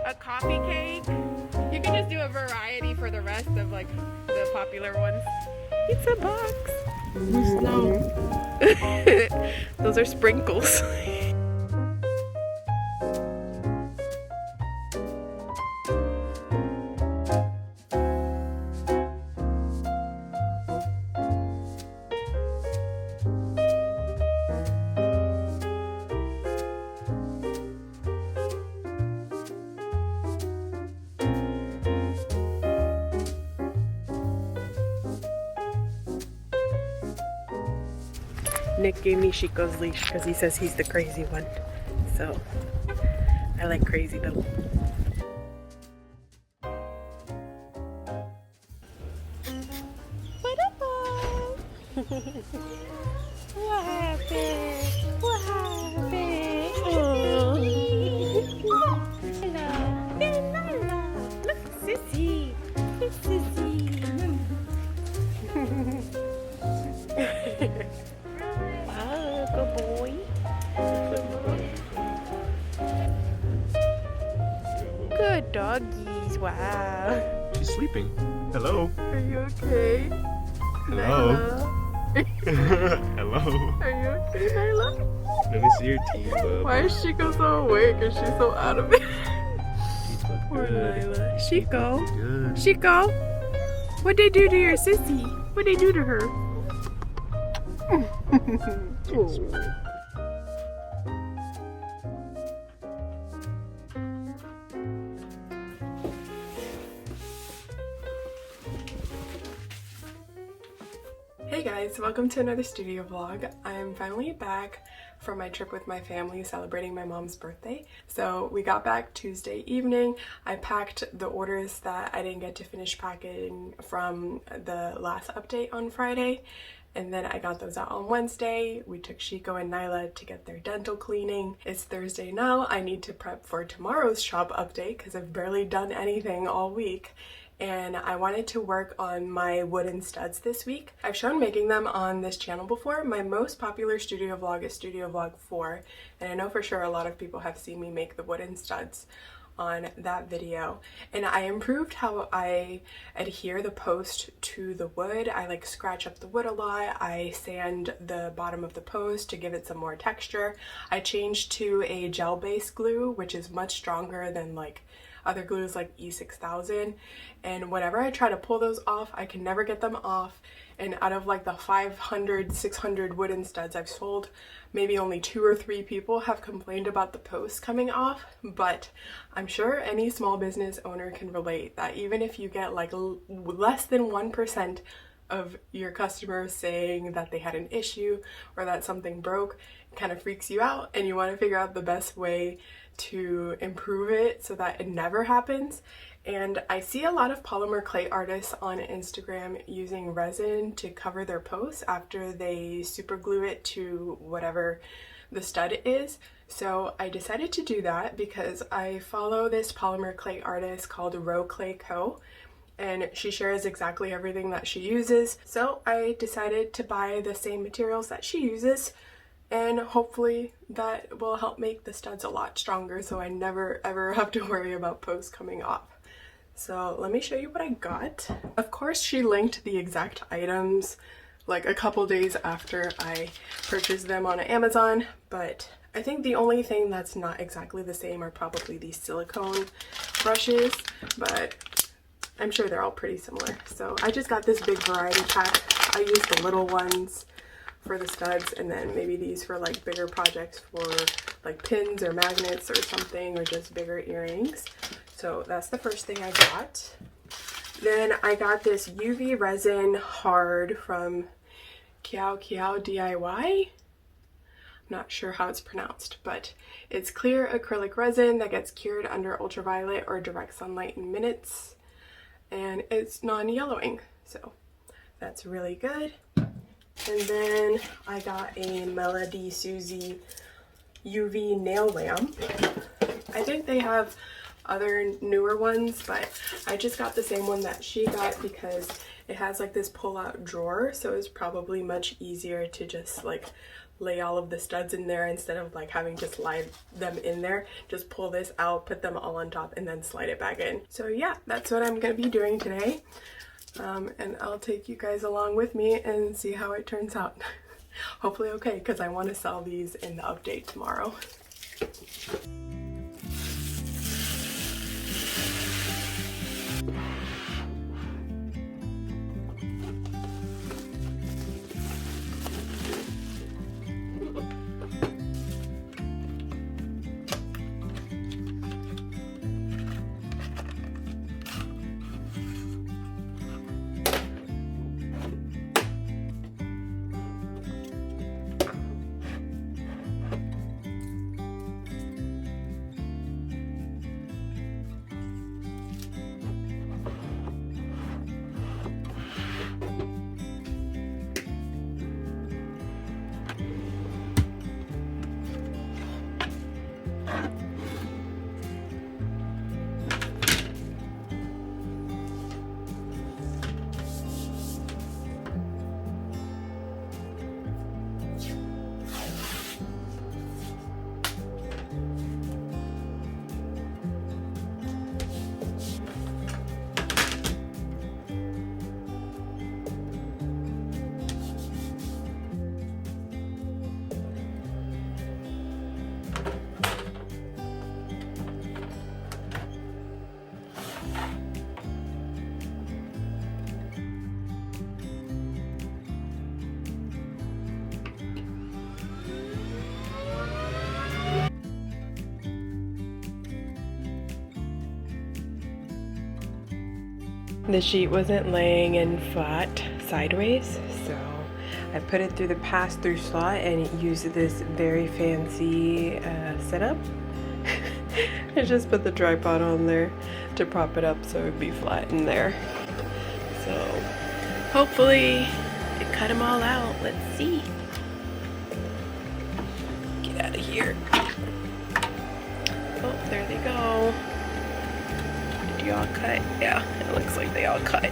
a coffee cake. You can just do a variety for the rest of like the popular ones. It's a box. Snow. Those are sprinkles. Nick gave me Chico's leash because he says he's the crazy one. So, I like crazy though. What up? What happened? What happened? Oh. Hello. Hello. Look, Sissy. It's Sissy. Good boy. Good doggies. Wow. She's sleeping. Hello. Are you okay? Hello. Hello. Are you okay, Nyla? Let me see your teeth, bub. Why is Chico so awake and she's so out of it? Teeth look Poor good. Nyla. Chico. Good. Chico. What'd they do to your sissy? What'd they do to her? Oh. Hey guys, welcome to another studio vlog. I'm finally back from my trip with my family celebrating my mom's birthday. So we got back Tuesday evening. I packed the orders that I didn't get to finish packing from the last update on Friday. And then I got those out on Wednesday. We took Chico and Nyla to get their dental cleaning. It's Thursday now. I need to prep for tomorrow's shop update because I've barely done anything all week. And I wanted to work on my wooden studs this week. I've shown making them on this channel before. My most popular studio vlog is Studio Vlog 4, and I know for sure a lot of people have seen me make the wooden studs on that video. And I improved how I adhere the post to the wood. I like scratch up the wood a lot. I sand the bottom of the post to give it some more texture. I changed to a gel-based glue, which is much stronger than like other glues like E6000, and whenever I try to pull those off, I can never get them off. And out of like the 500, 600 wooden studs I've sold, maybe only 2 or 3 people have complained about the posts coming off. But I'm sure any small business owner can relate that even if you get like less than 1% of your customers saying that they had an issue or that something broke, it kind of freaks you out and you want to figure out the best way to improve it so that it never happens. And I see a lot of polymer clay artists on Instagram using resin to cover their posts after they super glue it to whatever the stud is. So I decided to do that because I follow this polymer clay artist called Row Clay Co. and she shares exactly everything that she uses. So I decided to buy the same materials that she uses, and hopefully that will help make the studs a lot stronger so I never ever have to worry about posts coming off. So let me show you what I got. Of course, she linked the exact items like a couple days after I purchased them on Amazon, but I think the only thing that's not exactly the same are probably these silicone brushes, but I'm sure they're all pretty similar. So I just got this big variety pack. I use the little ones for the studs, and then maybe these for like bigger projects for like pins or magnets or something, or just bigger earrings. So that's the first thing I got. Then I got this UV resin hard from Kiao DIY. I'm not sure how it's pronounced, but it's clear acrylic resin that gets cured under ultraviolet or direct sunlight in minutes, and it's non-yellowing, so that's really good. And then I got a Melody Susie UV nail lamp. I think they have other newer ones, but I just got the same one that she got because it has like this pull-out drawer, so it's probably much easier to just like lay all of the studs in there instead of like having to slide them in there. Just pull this out, put them all on top, and then slide it back in. So yeah, that's what I'm gonna be doing today. And I'll take you guys along with me and see how it turns out. Hopefully okay, because I want to sell these in the update tomorrow. The sheet wasn't laying in flat sideways, so I put it through the pass-through slot and used this very fancy setup. I just put the tripod on there to prop it up so it would be flat in there. So hopefully it cut them all out. Let's see. Get out of here. Oh, there they go. Did you all cut? Yeah, it looks like they all cut.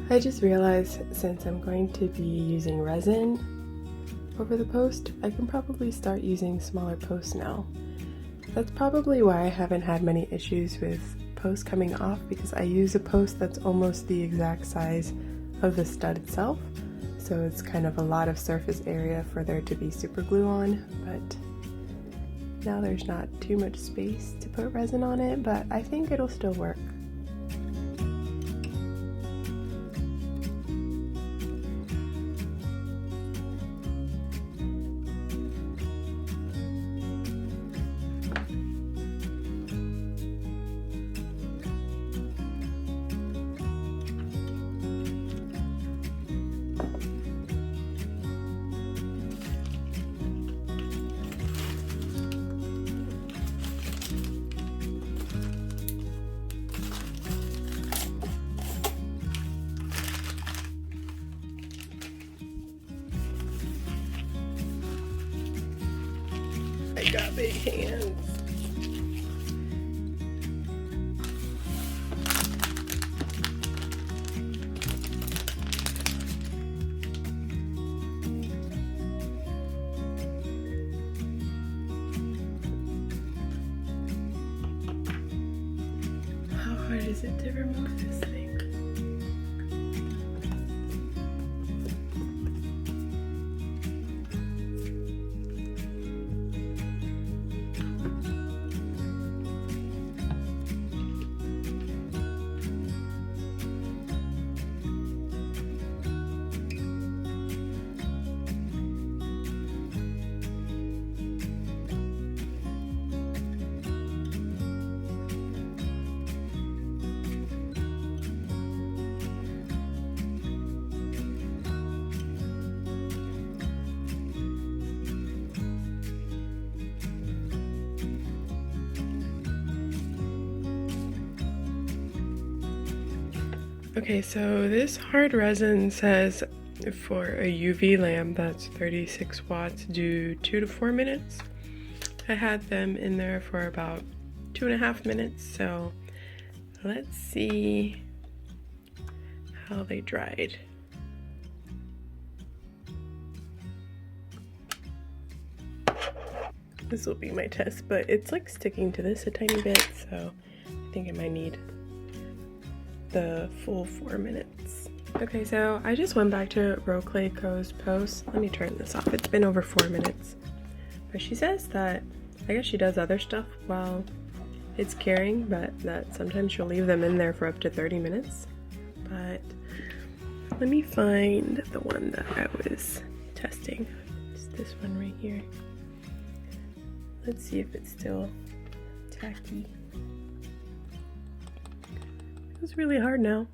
I just realized since I'm going to be using resin over the post, I can probably start using smaller posts now. That's probably why I haven't had many issues with posts coming off, because I use a post that's almost the exact size of the stud itself, so it's kind of a lot of surface area for there to be super glue on, but now there's not too much space to put resin on it, but I think it'll still work. got big hands. How hard is it to remove this thing? Okay, so this hard resin says for a UV lamp that's 36 watts, do 2 to 4 minutes. I had them in there for about 2.5 minutes, so let's see how they dried. This will be my test, but it's like sticking to this a tiny bit, so I think it might need the full 4 minutes. Okay, so I just went back to Roclay Co.'s post. Let me turn this off. It's been over 4 minutes. But she says that, I guess she does other stuff while it's curing, but that sometimes she'll leave them in there for up to 30 minutes. But let me find the one that I was testing. It's this one right here. Let's see if it's still tacky. It's really hard now.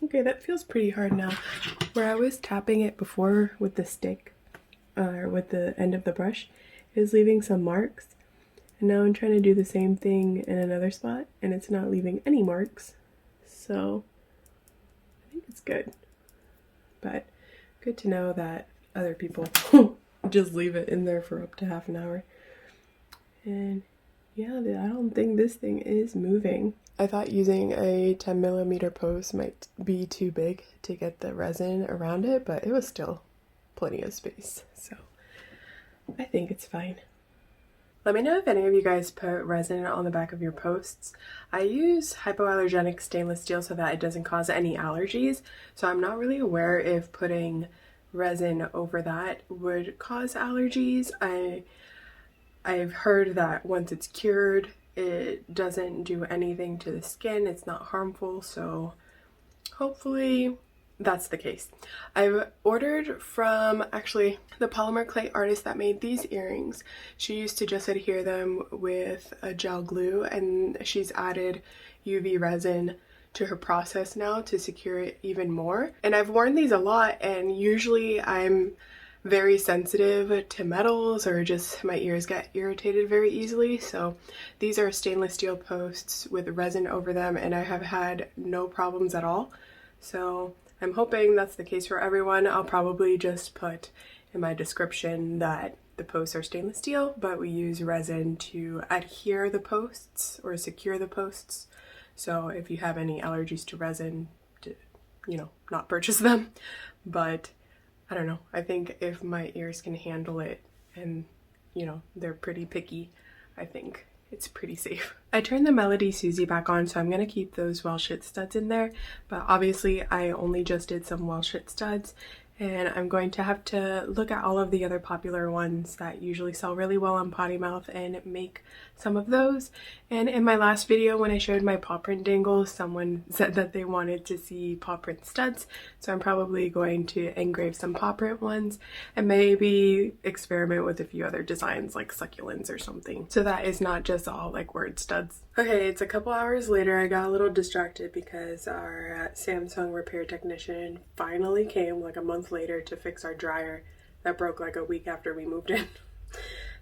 Okay, that feels pretty hard now. Where I was tapping it before with the stick, or with the end of the brush, is leaving some marks. And now I'm trying to do the same thing in another spot, and it's not leaving any marks. So, I think it's good. But, good to know that other people just leave it in there for up to half an hour. And yeah, I don't think this thing is moving. I thought using a 10mm post might be too big to get the resin around it, but it was still plenty of space, so I think it's fine. Let me know if any of you guys put resin on the back of your posts. I use hypoallergenic stainless steel so that it doesn't cause any allergies, so I'm not really aware if putting resin over that would cause allergies. I've heard that once it's cured, it doesn't do anything to the skin. It's not harmful, so hopefully that's the case. I've ordered from actually the polymer clay artist that made these earrings. She used to just adhere them with a gel glue, and she's added UV resin to her process now to secure it even more. And I've worn these a lot, and usually I'm very sensitive to metals, or just my ears get irritated very easily, so these are stainless steel posts with resin over them, and I have had no problems at all. So I'm hoping that's the case for everyone. I'll probably just put in my description that the posts are stainless steel, but we use resin to adhere the posts or secure the posts. So if you have any allergies to resin, not purchase them. But I don't know, I think if my ears can handle it and, they're pretty picky, I think it's pretty safe. I turned the Melody Susie back on, so I'm going to keep those well-shit studs in there, but obviously I only just did some well-shit studs, and I'm going to have to look at all of the other popular ones that usually sell really well on Potty Mouth and make some of those. And in my last video when I showed my paw print dangles, someone said that they wanted to see paw print studs, so I'm probably going to engrave some paw print ones and maybe experiment with a few other designs like succulents or something, so that is not just all like word studs. Okay, it's a couple hours later. I got a little distracted because our Samsung repair technician finally came like a month later to fix our dryer that broke like a week after we moved in.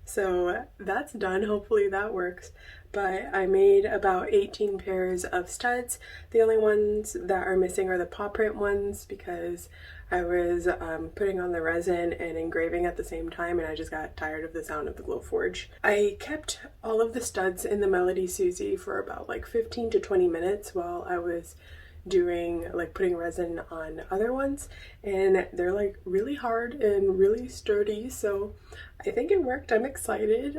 So that's done. Hopefully that works. But I made about 18 pairs of studs. The only ones that are missing are the paw print ones because I was putting on the resin and engraving at the same time, and I just got tired of the sound of the Glowforge. I kept all of the studs in the Melody Susie for about like 15 to 20 minutes while I was doing like putting resin on other ones, and they're like really hard and really sturdy, so I think it worked. I'm excited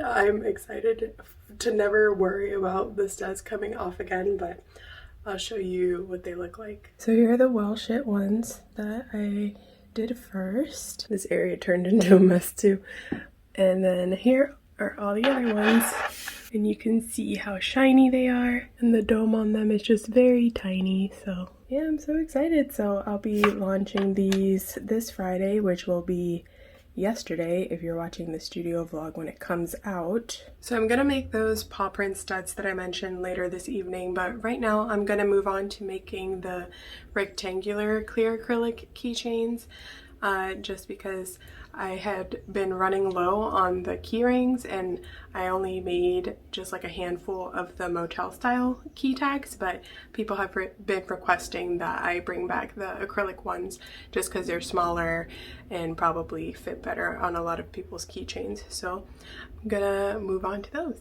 to never worry about the studs coming off again, but I'll show you what they look like. So here are the well-shit ones that I did first. This area turned into a mess too. And then here are all the other ones. And you can see how shiny they are. And the dome on them is just very tiny. So yeah, I'm so excited. So I'll be launching these this Friday, which will be yesterday if you're watching the studio vlog when it comes out. So I'm gonna make those paw print studs that I mentioned later this evening, but right now I'm gonna move on to making the rectangular clear acrylic keychains, just because I had been running low on the key rings and I only made just like a handful of the motel style key tags, but people have been requesting that I bring back the acrylic ones just because they're smaller and probably fit better on a lot of people's keychains. So I'm gonna move on to those.